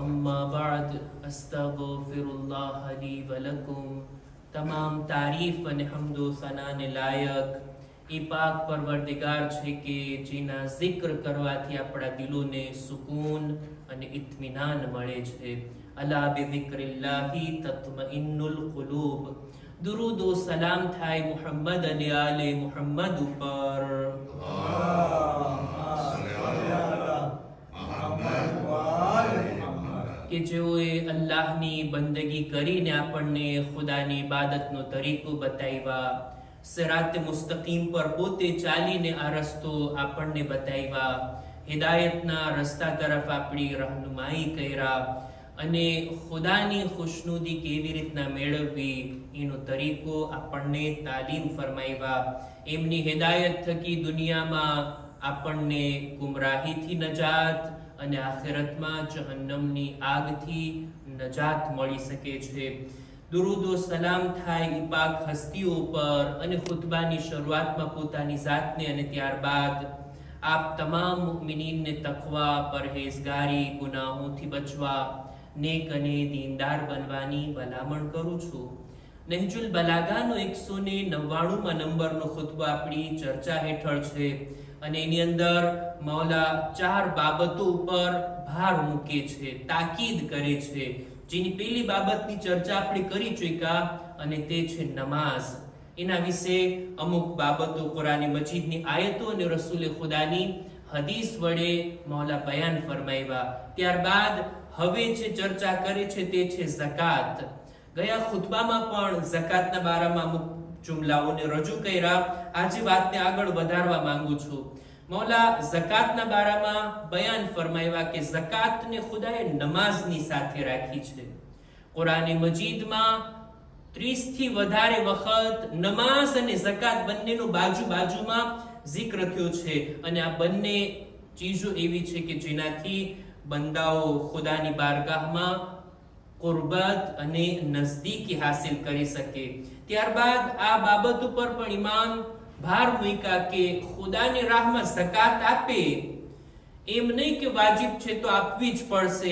अम्मा बाद अस्तगफिरुल्लाह ली व लकुम। તમામ તારીફ અને હમદો સનાને લાયક એ પાક પરવરદિગાર છે કે જેના જિક્ર કરવાથી આપણા દિલોને સુકૂન અને ઇત્મીનાન મળે છે। અલા બિઝિક્રિલ્લાહી તત્મઇન્નુલ કુલૂબ। દુરૂદ ઓ સલામ થાય મુહમ્મદ અને આલે મુહમ્મદ ઉપર। કે જેઓએ અલ્લાહની બંદગી કરીને આપણને ખુદાની ઇબાદતનો તરીકો બતાવ્યા, સિરાતે મુસ્તકીમ પર પોતે ચાલીને આ રસ્તો આપણને બતાવ્યા, હિદાયતના રસ્તા તરફ આપણી રહેનુમાઈ કર્યા અને ખુદાની ખુશનુદી કેવી રીતના મેળવવી એનો તરીકો આપણને તાલીમ ફરમાવ્યા। એમની હિદાયત થકી દુનિયામાં આપણને ગુમરાહીથી નજાત અને આખિરતમાં જહન્નમની આગથી નજાત મળી શકે છે। દુરૂદ ઓ સલામ થાય એ પાક હસ્તીઓ પર અને ખુતબાની શરૂઆતમાં પોતાની જાતને અને ત્યારબાદ આપ તમામ મુમિનીનને તકવા, પરહેઝગારી, ગુનાહોથી બચવા, નેક અને દીનદાર બનવાની ભલામણ કરું છું। નહજુલ બલાગાનો 199 નંબરનો ખુતબો આપણી ચર્ચા હેઠળ છે અને એની અંદર મૌલા 4 બાબતો ઉપર ભાર મૂકે છે, તાકીદ કરે છે, જેની પહેલી બાબતની ચર્ચા આપણે કરી ચૂક્યા અને તે છે નમાઝ। એના વિશે અમુક બાબતો કુરાની મજીદની આયતો અને રસૂલે ખુદાની હદીસ વડે મૌલા બયાન ફરમાવ્યા। ત્યારબાદ હવે જે ચર્ચા કરે છે તે છે ઝકાત। ગયા ખુતબામાં પણ ઝકાતના બારામાં અમુક જુમલાઓને રજૂ કર્યા। આજે વાતને આગળ વધારવા માંગુ છું। મૌલા ઝકાતના બારામાં બયાન ફરમાવ્યા કે ઝકાતને ખુદાએ નમાઝની સાથે રાખી છે। કુરાન મજીદમાં 30 થી વધારે વખત નમાઝ અને ઝકાત બંનેનો બાજુમાં જિક્ર થયો છે અને આ બંને ચીજો એવી છે કે જેનાથી બંદાઓ ખુદાની બારગાહમાં કુરબત અને નજદીકી હાસિલ કરી શકે। ત્યારબાદ આ બાબત ઉપર પણ ઇમામ ભાર મૂક્યા કે ખુદાની રાહમાં ઝકાત આપે એમ નહીં કે વાજિબ છે તો આપવી જ પડશે,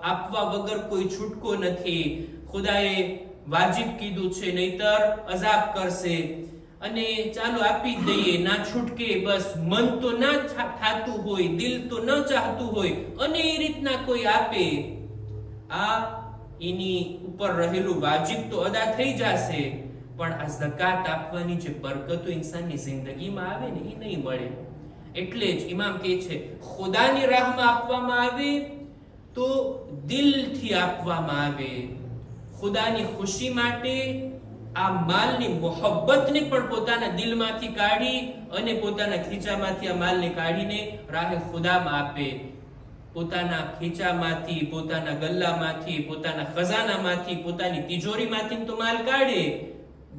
આપવા વગર કોઈ છૂટકો નથી। ખુદાએ વાજિબ કીધું છે નહીતર અઝાબ કરશે અને ચાલો આપી જ દઈએ, ના છૂટકે, બસ મન તો ના થાતું હોય, દિલ તો ન ચાહતું હોય અને એ રીતના કોઈ આપે, આ એની ઉપર રહેલું વાજિબ તો અદા થઈ જશે પણ આ ઝકાત આપવાની જે બરકતો ઇન્સાનની જિંદગીમાં આવે ને એ નહીં મળે। એટલે જ ઇમામ કહે છે ખુદાની રાહમાં આપવામાં આવે તો દિલથી આપવામાં આવે। ખુદાની ખુશી માટે આ માલની મોહબ્બતને પણ પોતાના દિલમાંથી કાઢી અને પોતાના ખીચામાંથી આ માલને કાઢીને રાહે ખુદામાં આપે। પોતાના ખીચામાંથી, પોતાના ગલ્લામાંથી, પોતાના ખજાનામાંથી, પોતાની તિજોરીમાંથી તો માલ કાઢે,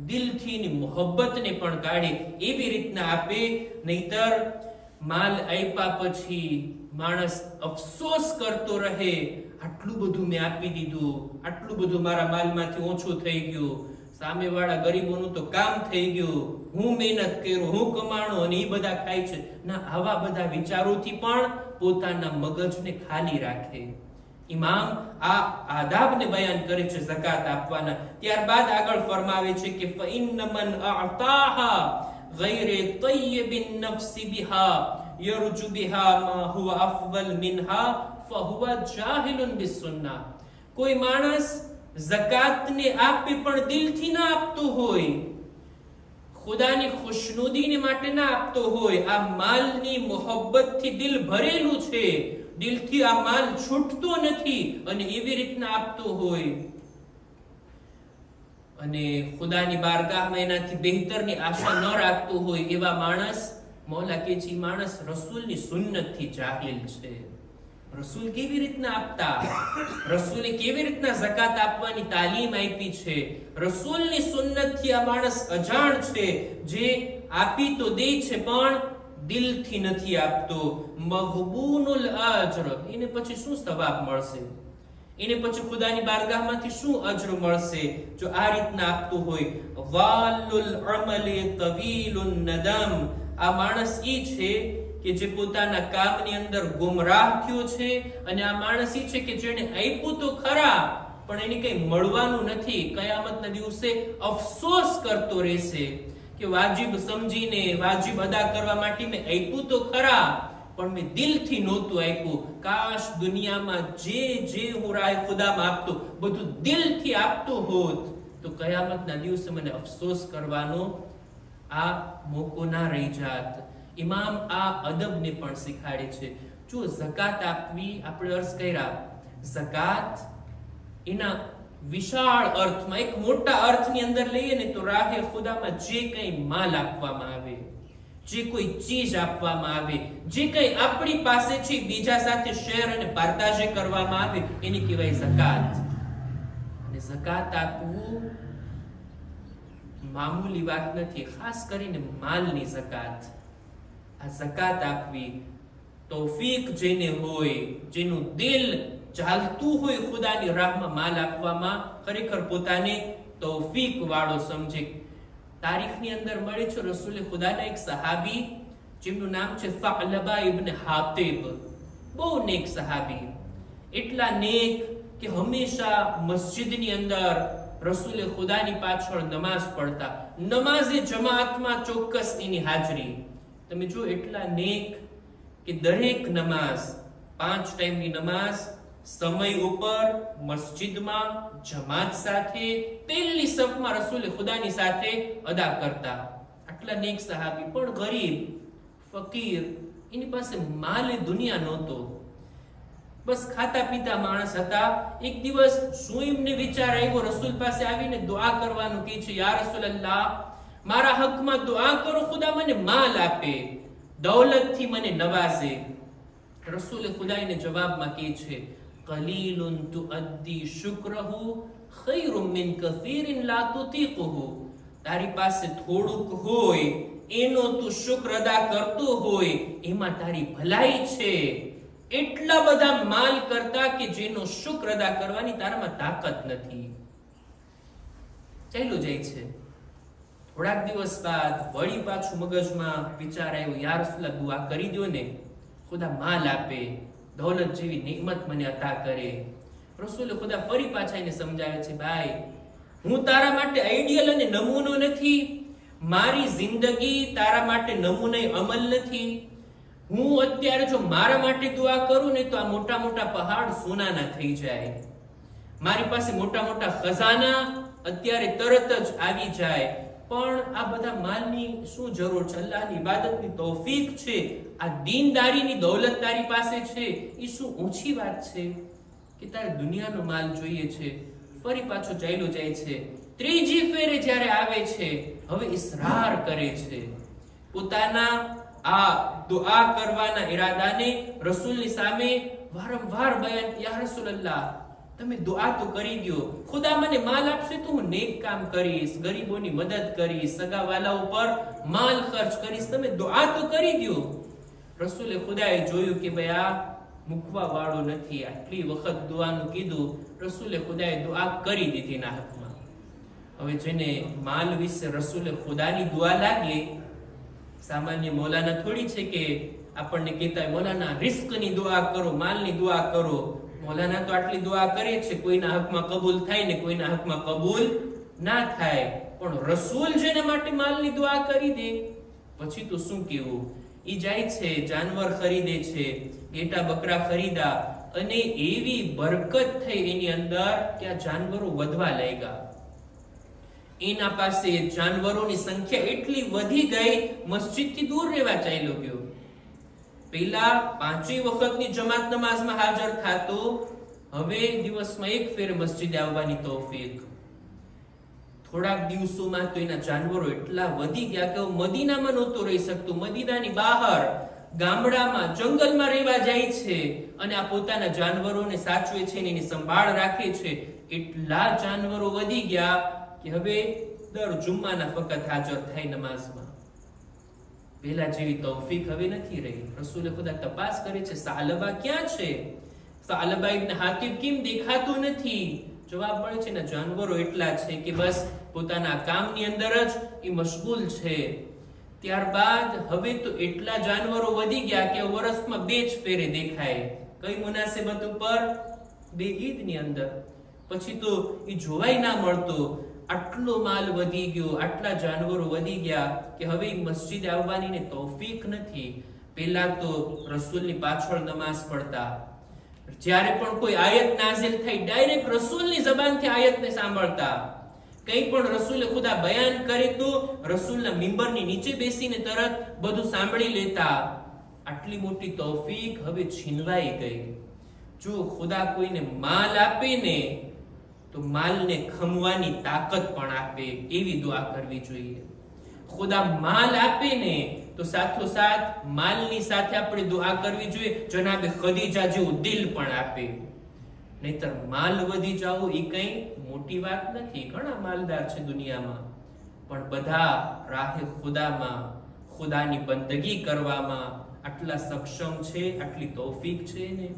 દિલથી ની મોહબ્બતને પણ કાઢે, એવી રીતના આપે। નહીતર માલ આપ્યા પછી માણસ અફસોસ કરતો રહે, આટલું બધું મેં આપી દીધું, આટલું બધું મારા માલમાંથી ઓછું થઈ ગયું, સામેવાળા ગરીબોનું તો કામ થઈ ગયું, હું મહેનત કર્યો, હું કમાણો અને એ બધા ખાય છે ના, આવા બધા વિચારોથી પણ પોતાના મગજને ખાલી રાખે। ઇમામ આ આદાબને બયાન કરે છે ઝકાત આપવાના। ત્યારબાદ આગળ ફરમાવે છે કે ફઇન્ન મન અઅતાહા ગૈરે તય્યબિન નફ્સ બિહા યરજુ બિહા મા હુવા અફવલ મિનહા ફહુવા જાહિલુન બિસુન્નાહ। કોઈ માણસ ઝકાતને આપે પણ દિલથી ના આપતો હોય, ખુદાની ખુશનુદીને માટે ના આપતો હોય, આ માલની મોહબ્બતથી દિલ ભરેલું છે, દિલથી આ માલ છૂટતો નથી અને એવી રીતના આપતો હોય અને ખુદાની બારગાહમાં એનાથી બહેતરની આશા ન રાખતો હોય, એવા માણસ મૌલા કે છે માણસ રસૂલની સુન્નતથી જાહિલ છે। રસૂલ કેવી રીતના આપતા, રસૂલે કેવી રીતના ઝકાત આપવાની તાલીમ આપી છે, રસૂલની સુન્નતથી આ માણસ અજાણ છે, જે આપી તો દે છે પણ દિલથી નથી આપતો। મગબૂનુલ અજર, એને પછી શું સવાબ મળશે, એને પછી ખુદાની બારગાહમાંથી શું અજર મળશે જો આ રીતના આપતું હોય। વાલુલ અમલી તવીલુન નદમ, આ માણસ ઈ છે કે કે જે પોતાના કામની અંદર ગુમરાહ થયો છે, અને આ માણસ છે કે જેને આપ્યું તો ખરા પણ એને કઈ મળવાનું નથી. કયામતના દિવસે અફસોસ કરતો રહેશે કે વાજિબ સમજીને વાજિબ અદા કરવા માટે મેં આપ્યું તો ખરા પણ મેં દિલથી નહોતું આપ્યું. કાશ દુનિયામાં જે હું રાય ખુદામાં આપતો બધું દિલથી આપતો હોત તો કયામતના દિવસે મને અફસોસ કરવાનો આ મોકો ના રહી જાત. ઇમામ આ અદબને પણ શીખાડે છે. જો ઝકાત આપવી, આપણે અર્થ કર્યા, ઝકાત એના વિશાળ અર્થમાં એક મોટા અર્થની અંદર લઈએ ને તો રાહે ખુદામાં જે કંઈ માલ આપવામાં આવે, જે કોઈ ચીજ આપવામાં આવે, જે કંઈ આપણી પાસે છે બીજા સાથે શેર અને પાર્તાજે કરવામાં આવે એને કહેવાય ઝકાત. અને ઝકાત આપવું મામૂલી વાત નથી, ખાસ કરીને માલની ઝકાત. આ ઝકાત આપવી તૌફીક જેને હોય, જેનું દિલ ચાલતું હોય ખુદાની રાહમાં માલ આપવામાં, ખરેખર પોતાને તૌફીક વાળો સમજે. તારીખની અંદર મળે છે રસૂલ ખુદાના એક સહાબી જેમનું નામ છે સઅલબા ઇબ્ન હાતિબ. બહુ નેક સહાબી, એટલા નેક કે હંમેશા મસ્જિદની અંદર રસૂલ ખુદાની પાછળ નમાઝ પઢતા, નમાઝે જમાતમાં ચોક્કસ એની હાજરી. તમે જો એટલા નેક કે દરેક નમાઝ, 5 ટાઈમની નમાઝ સમય ઉપર, મસ્જિદમાં, જમાત સાથે, પહેલી સફમાં રસૂલ ખુદાની સાથે અદા કરતા. આટલા નેક સહાબી, પણ ગરીબ, ફકીર, એની પાસે માલ દુનિયા નહોતો, બસ ખાતા પીતા માણસ હતા. એક દિવસ શું એમને વિચાર આવ્યો, રસૂલ પાસે આવીને દુઆ કરવાનું કહે છે, યા રસૂલલ્લાહ, મારા હકમાં દુઆ કરો, ખુદા મને માલ આપે, દૌલતથી મને નવાઝે. રસૂલ ખુદાને જવાબમાં કહે છે, કલીલુન તુઅદ્દી શુક્રહુ ખૈરુમ મિન કસીરિન લા તુતીકુહુ. તારી પાસે થોડુંક હોય એનો તું શુક્ર અદા કરતો હોય એમાં તારી ભલાઈ છે, એટલા બધા માલ કરતા કે જેનો શુક્ર અદા કરવાની તારામાં તાકાત નથી. ચાલ્યું જાય છે. થોડાક દિવસ બાદ વળી પાછું મગજમાં વિચાર આવ્યો, યા રસૂલલ્લાહ, દુઆ કરી દો ને, ખુદા માલ આપે, દૌલત જેવી નિમત મને અતા કરે. રસૂલ ખુદા ફરી પાછા એને સમજાવે છે, ભાઈ, હું તારા માટે આઈડિયલ અને નમૂનો નથી, મારી જિંદગી તારા માટે નમૂને અમલ નથી. હું અત્યારે જો મારા માટે દુઆ કરું ને તો આ મોટા મોટા પહાડ સોનાના થઈ જાય, મારી પાસે મોટા મોટા ખજાના અત્યારે તરત જ આવી જાય, પણ આ બધા માલની શું જરૂર છે? અલ્લાહની ઇબાદતની તૌફીક છે, આ દીનદારીની દૌલત તારી પાસે છે, એ શું ઊંચી વાત છે કે તારે દુનિયાનો માલ જોઈએ છે? ફરી પાછો ચાલ્યો જાય છે. ત્રીજી ફેરે જ્યારે આવે છે, હવે ઇસરાર કરે છે, પોતાના આ દુઆ કરવાના ઈરાદાને રસૂલની સામે વારંવાર બયાન, યા રસૂલલ્લાહ, તમે દુઆ તો કરી દો, ખુદા મને માલ આપશે તો હું નેક કામ કરીશ, ગરીબોની મદદ કરીશ, સગાવાલાઓ પર માલ ખર્ચ કરીશ, તમે દુઆ તો કરી દો. રસૂલે ખુદાએ જોયું કે ભાઈ આ મૂકવા વાળો નથી, આટલી વખત દુઆનું કીધું, રસૂલે ખુદાએ દુઆ કરી દીધી ના હકમાં. હવે જેને માલ વિશે રસૂલે ખુદાની દુઆ લાગે, સામાન્ય મૌલાના થોડી છે કે આપણને કહેતા હોય મૌલાના રિસ્કની દુઆ કરો, માલની દુઆ કરો. મૌલાના તો આટલી દુઆ કરે છે, કોઈના હકમાં કબૂલ થાય ને કોઈના હકમાં કબૂલ ના થાય, પણ રસૂલ જેના માટે માલની દુઆ કરી દે પછી તો શું કહેવું? ઈ જાય છે, જાનવર ખરીદે છે, ઘેટા બકરા ખરીદા, અને એવી બરકત થઈ એની અંદર કે આ જાનવરો વધવા લાગ્યા. એના પાસે જાનવરોની સંખ્યા એટલી વધી ગઈ, મસ્જિદથી દૂર રહેવા ચાલ્યો ગયો. પહેલા 5 વખતની જમાત નમાઝમાં હાજર થાતો, હવે દિવસમાં એક ફેર મસ્જિદે આવવાની તૌફીક. થોડાક દિવસોમાં તો એના જાનવરો એટલા વધી ગયા કે મદીનામાં નહોતો રહી શકતો, મદીનાની બહાર ગામડામાં જંગલમાં રહેવા જાય છે, અને આ પોતાના જાનવરોને સાચવે છે, એની સંભાળ રાખે છે. એટલા જાનવરો વધી ગયા કે હવે દર જુમ્માના ફકત હાજર થાય નમાઝમાં. પહેલા જેવી તૌફીક હવે નથી રહી. રસૂલે ખુદા તપાસ કરે છે, સાલબા ક્યાં છે? સાલબા ઇબ્ન હાતિબ કેમ દેખાતો નથી? જવાબ મળે છે, ને જાનવરો એટલા છે કે બસ પોતાના કામની અંદર જ એ મશગુલ છે. ત્યારબાદ હવે તો એટલા જાનવરો વધી ગયા કે વર્ષમાં 2 જ ફેરે દેખાય. કઈ મુનાસિબત ઉપર? 2 ઈદની અંદર. પછી તો એ જોવાય ના મળતો. આટલો માલ વધી ગયો, આટલા જાનવરો વધી ગયા કે હવે મસ્જિદે આવવાની ને તૌફીક નથી. પહેલા તો રસૂલની પાછળ નમાઝ પઢતા. જ્યારે પણ કોઈ આયત નાઝિલ થઈ ડાયરેક્ટ રસૂલની જબાનથી આયતને સાંભળતા. કંઈ પણ રસૂલે ખુદા બયાન કરે તો રસૂલના મિંબરની નીચે બેસીને તરત બધું સાંભળી લેતા. આટલી મોટી તૌફીક હવે છીનવાઈ ગઈ. જો ખુદા કોઈને માલ આપે ને તો માલને ખમવાની તાકાત પણ આપે, એવી દુઆ કરવી જોઈએ. ખુદા માલ આપે ને તો સાથોસાથ માલની સાથે આપણે દુઆ કરવી જોઈએ જનાબે ખદીજા જેવું દિલ પણ આપે. નહીતર માલ વધી જાવ એ કઈ મોટી વાત નથી. ઘણા માલદાર છે દુનિયામાં, પણ બધા રાહે ખુદામાં, ખુદાની બંદગી કરવામાં આટલા સક્ષમ છે, આટલી તૌફીક છે ને.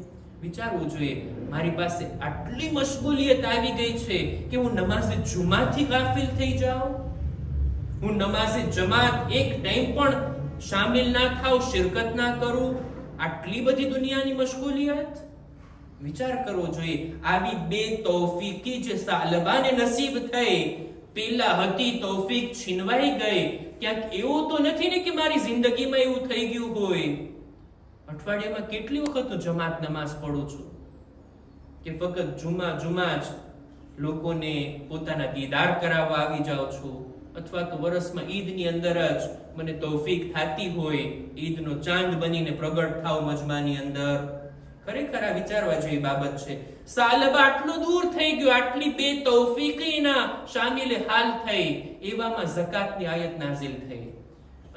વિચારવું જોઈએ, મારી પાસે આટલી મશગુલિયત આવી ગઈ છે કે હું નમાઝે જુમાથી ગાફિલ થઈ જાઉં, હું નમાઝે જમાત એક ટાઈમ પણ શામિલ ના થાઉં, શિરકત ના કરું. આટલી બધી દુનિયાની મશગુલિયત. વિચાર કરવો જોઈએ. આવી બેતૌફીકી જે સાલબાને નસીબ થઈ, પેલા હતી તૌફીક છીનવાઈ ગઈ. ક્યાંક એવું તો નથી ને કે મારી જિંદગીમાં એવું થઈ ગયું હોય અઠવાડિયામાં કેટલી વખત હું જમાત નમાઝ પઢું છું કે ફક્ત જુમા જ લોકોને પોતાના દીદાર કરાવવા આવી જાઉં છું, અથવા તો વર્ષમાં ઈદની અંદર જ મને તૌફીક થતી હોય ઈદનો ચાંદ બનીને પ્રગટ થાવ મજમાની અંદર. ખરેખર આ વિચારવા જેવી બાબત છે. સાલબા આટલું દૂર થઈ ગયું, આટલી બેતૌફીકીના શામિલ હાલ થઈ, એવામાં ઝકાતની આયત નાઝિલ થઈ.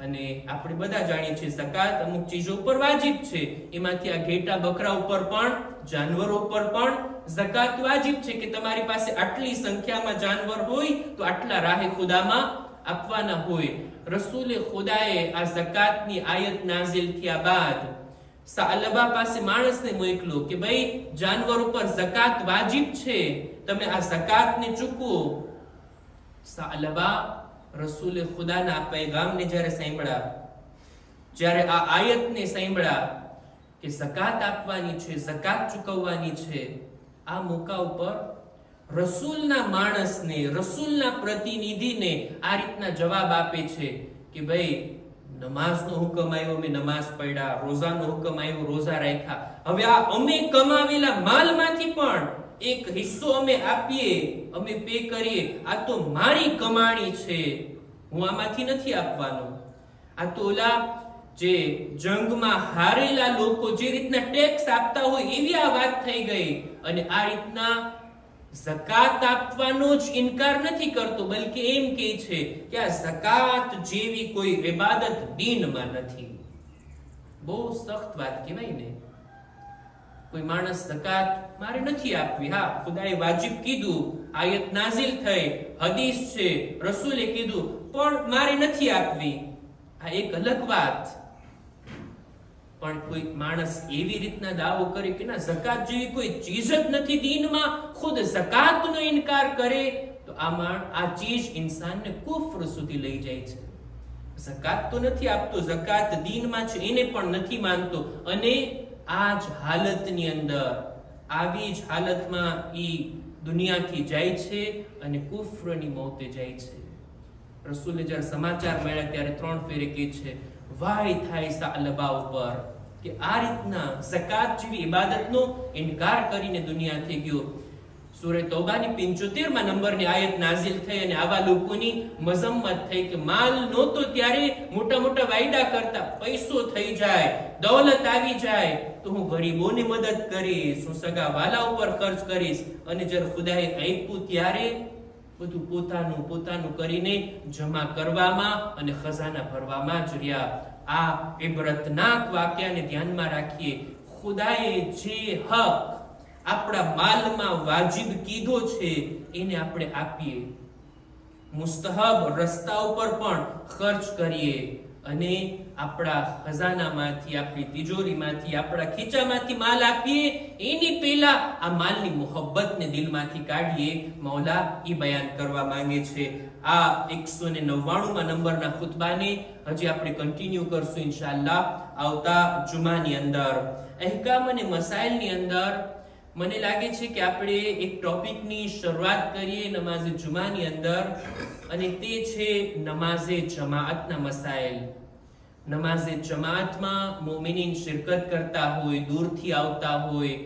અને આપણે બધા જાણીએ છીએ ઝકાત અમુક ચીજો ઉપર વાજિબ છે. એમાંથી આ ઘેટા બકરા ઉપર પણ, જાનવરો ઉપર પણ ઝકાત વાજિબ છે કે તમારી પાસે આટલી સંખ્યામાં જાનવર હોય તો આટલા રાહે ખુદામાં આપવાના હોય. રસૂલે ખુદાએ આ ઝકાતની આયત નાઝિલ થયા બાદ સાલબા પાસે માણસને મોકલો કે ભાઈ જાનવર ઉપર ઝકાત વાજિબ છે, તમે આ ઝકાતને ચૂકવો. સાલબા રસૂલે ખુદાના આ પૈગામને જ્યારે સાંભળ્યા, જ્યારે આ આયતને સાંભળ્યા કે ઝકાત આપવાની છે, ઝકાત ચૂકવવાની છે, આ મોકા ઉપર રસૂલના માણસને, રસૂલના પ્રતિનિધિને આ રીતના જવાબ આપે છે કે ભાઈ નમાઝનો હુકમ આવ્યો, અમે નમાઝ પઢ્યા, રોઝાનો હુકમ આવ્યો, રોઝા રાખ્યા. હવે આ અમે કમાવેલા માલમાંથી પણ એક હિસ્સો અમે આપીએ, અમે પે કરીએ. આ તો મારી કમાણી છે, હું આમાંથી નથી આપવાનો. આ તો ઓલા જે જંગમાં હારેલા લોકો જે રીતના ટેક્સ આપતા હોય એવી આ વાત થઈ ગઈ. અને આ રીતના ઝકાત આપવાનો જ ઇનકાર નથી કરતો, બલકે એમ કહે છે કે આ ઝકાત જેવી કોઈ ઇબાદત દીનમાં નથી. બહુ સખ્ત વાત કહેવાય ને. કોઈ માણસ ઝકાત મારે નથી આપવી, હા ખુદાએ વાજિબ કીધું, આયત નાઝિલ થઈ, હદીસ છે, રસૂલે કીધું, પણ મારે નથી આપવી, આ એક અલગ વાત. પણ કોઈ માણસ એવી રીતના દાવો કરે કે ના ઝકાત જેવી કોઈ ચીજ જ નથી દીનમાં, ખુદ ઝકાતનો ઇનકાર કરે, તો આ ચીજ ઇન્સાનને કુફર સુધી લઈ જાય છે. ઝકાત તો નથી આપતો, ઝકાત દીનમાં છે એને પણ નથી માનતો, અને આ જ હાલતની અંદર, આવી જ હાલતમાં ઈ દુનિયાથી જાય છે અને કુફરની મોતે જાય છે. રસૂલે જ્યારે સમાચાર મળ્યા ત્યારે 3 ફેરે કહે છે વાય થાય સાલબા ઉપર કે આ રીતના ઝકાત જેવી ઇબાદતનો ઇનકાર કરીને દુનિયાથી ગયો. સૂરે તૌબાની 75માં નંબરની આયત નાઝિલ થઈ અને આવા લોકોની મઝમ્મત થઈ કે માલ નહોતો ત્યારે મોટા મોટા વાયદા કરતા, પૈસો થઈ જાય, દૌલત આવી જાય તો હું ગરીબોને મદદ કરીશ, હું સગા વાલા ઉપર ખર્ચ કરીશ. અને જ્યારે ખુદાએ આપ્યું ત્યારે બધું પોતાનું કરીને જમા કરવામાં અને ખજાના ભરવામાં જ રહ્યા. આ ઇબરતનાક વાક્યને ધ્યાનમાં રાખીએ. ખુદાએ જે હક આપણા માલમાં વાજિબ કીધો છે એને આપણે આપીએ, મુસ્તહબ રસ્તા ઉપર પણ ખર્ચ કરીએ, અને આપણા ખજાનામાંથી, આપણી તિજોરીમાંથી, આપણા ખીચામાંથી માલ આપીએ. એની પહેલા આ માલની મોહબ્બતને દિલમાંથી કાઢીએ. મૌલા ઈ બયાન કરવા માંગે છે. આ 199માં નંબરના ખુતબાને હજી આપણે કન્ટિન્યુ કરશું ઇન્શાઅલ્લાહ આવતા જુમાની અંદર. અહેકામ અને મસાઇલની અંદર મને લાગે છે કે આપણે એક ટોપિકની શરૂઆત કરીએ નમાઝે જુમાની અંદર, અને તે છે નમાઝે જમાઅતના મસાઇલ. નમાઝે જમાઅતમાં મોમિનીન શિરકત કરતા હોય, દૂરથી આવતા હોય,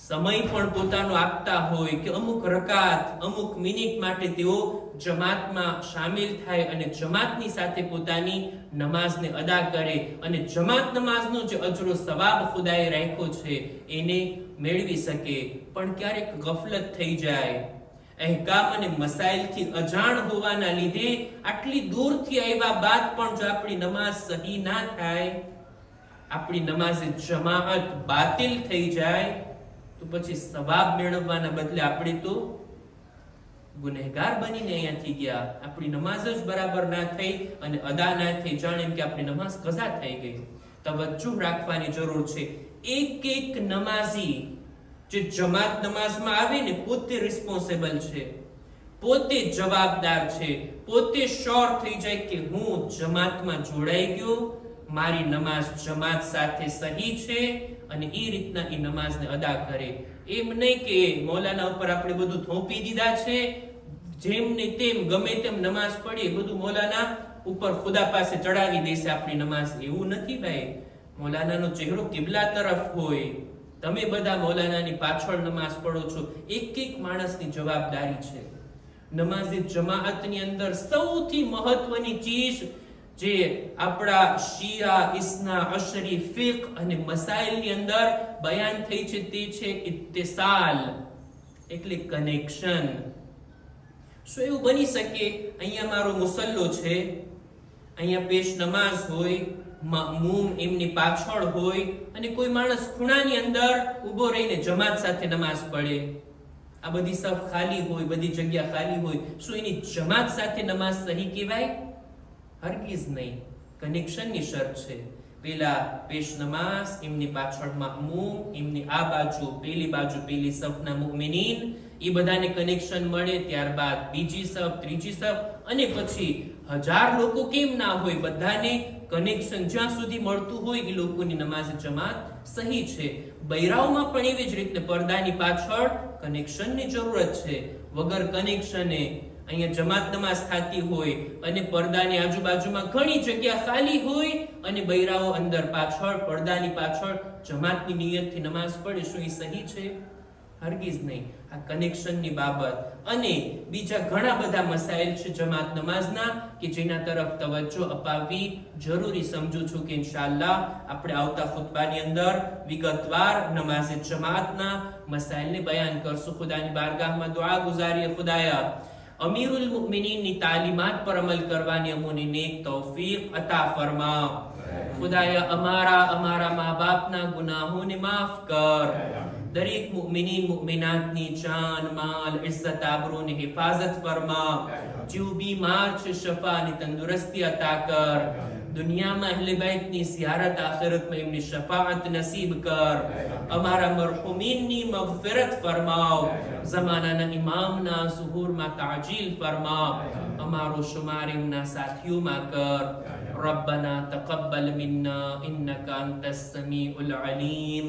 સમય પણ પોતાનો આપતા હોય કે અમુક રકાત, અમુક મિનિટ માટે તેઓ જમાતમાં શામિલ થાય અને જમાતની સાથે પોતાની નમાઝને અદા કરે અને જમાત નમાઝનો જે અજરો સવાબ ખુદાએ રાખ્યો છે એને મેળવી શકે. પણ ક્યારેક ગફલત થઈ જાય, અહેકામ અને મસાઇલથી અજાણ હોવાના લીધે આટલી દૂરથી આવ્યા બાદ પણ જો આપણી નમાઝ સહી ના થાય, આપણી નમાઝે જમાઅત બાતિલ થઈ જાય, તો પછી સવાબ મેળવવાના બદલે આપણે તો ગુનેહગાર બનીને અહીંયાથી ગયા. આપણી નમાઝ જ બરાબર ના થઈ અને અદા ના થઈ, જાણે કે આપણી નમાઝ કઝા થઈ ગઈ. તવજ્જુહ રાખવાની જરૂર છે. એક એક નમાઝી જે જમાત નમાઝમાં આવે ને પોતે રિસ્પોન્સિબલ છે, પોતે જવાબદાર છે, પોતે શ્યોર થઈ જાય કે હું જમાતમાં જોડાઈ ગયો, મારી નમાઝ જમાત સાથે સહી છે, અને એ રીતના એ નમાઝને અદા કરે. એમ નહીં કે મૌલાના ઉપર આપણે બધું થોપી દીધા છે, જેમ ને તેમ ગમે તેમ નમાઝ પડી બધું મૌલાના ઉપર ખુદા પાસે ચડાવી દેશે આપણી નમાઝ. એવું નથી ભાઈ. મૌલાનાનો ચહેરો કિબલા તરફ હોય, તમે બધા મૌલાનાની પાછળ નમાઝ પઢો છો. એક એક માણસની જવાબદારી છે. નમાઝે જમાઅતની અંદર સૌથી મહત્વની ચીજ જે આપણા શિયા, ઇસ્ના, અશરી, ફિqh અને મસાઇલની અંદર બયાન થઈ છે તે છે ઇત્તિસાલ, એટલે કનેક્શન. શું એવું બની શકે અહીંયા મારો મુસલ્લો છે, અહીંયા પેશ નમાઝ હોય, મામૂમ એમની પાછળ હોય અને કોઈ માણસ ખૂણાની અંદર ઊભો રહીને જમાત સાથે નમાઝ પઢે, આ બધી સફ ખાલી હોય, બધી જગ્યા ખાલી હોય, શું એની જમાત સાથે નમાઝ સહી કહેવાય? હરગીઝ નહીં. કનેક્શનની શરત છે. પેલા પેશ નમાઝ, એમની પાછળ મામૂમ, એમની આ બાજુ પેલી પેલી સફના મુમિનીન, એ બધાને કનેક્શન મળે, ત્યારબાદ બીજી સફ, ત્રીજી સફ, અને પછી 1000 લોકો કેમ ના હોય, બધાને કનેક્શન જ્યાં સુધી મળતું હોય એ લોકોની નમાઝ જમાત સહી છે. બૈરાઓમાં પણ એવી જ રીતે પડદાની પાછળ કનેક્શનની જરૂરત છે. વગર કનેક્શને અહીંયા જમાત નમાઝ થતી હોય અને પડદાની આજુબાજુમાં ઘણી જગ્યા ખાલી હોય અને બૈરાઓ અંદર પાછળ પડદાની પાછળ જમાતની નિયતથી નમાઝ પડે, શું એ સહી છે? હરગીઝ નહીં. આ કનેક્શનની બાબત. અને બીજા ઘણા બધા મસાઇલ છે જમાત નમાઝના કે જેના તરફ તવજ્જો અપાવવી જરૂરી સમજુ છું કે ઇન્શાઅલ્લાહ આપણે આવતા ખુતબાની અંદર વિગતવાર નમાઝે જમાતના મસાઇલને બયાન કરશું. ખુદાની બારગાહમાં દુઆ ગુજારીએ, ખુદાયા અમીરુલ મુમિનીનની તાલીમાત પર અમલ કરવાની અમોને નેક તૌફીક અતા ફરમા. ખુદાયા અમારા મા બાપના ગુનાહોને માફ કર. દરેક મુમિનીન મુમિનાતની જાન, માલ, ઇઝ્ઝત, આબરૂની હિફાજત ફરમા. જીવ બીમાર છે શફાની તંદુરસ્તી અતા કર. દુનિયામાં અહલે બેતની ઝિયારત, આખિરતમાં એમની શફાઅત નસીબ કર. અમારા મરહુમીનની મગફિરત ફરમાવ. ઝમાનાના ઇમામના ઝુહુરમાં તાજીલ ફરમાવ. અમારો શુમાર એમના સાથીઓમાં કર. ربنا تقبل منا إنك أنت السميع العليم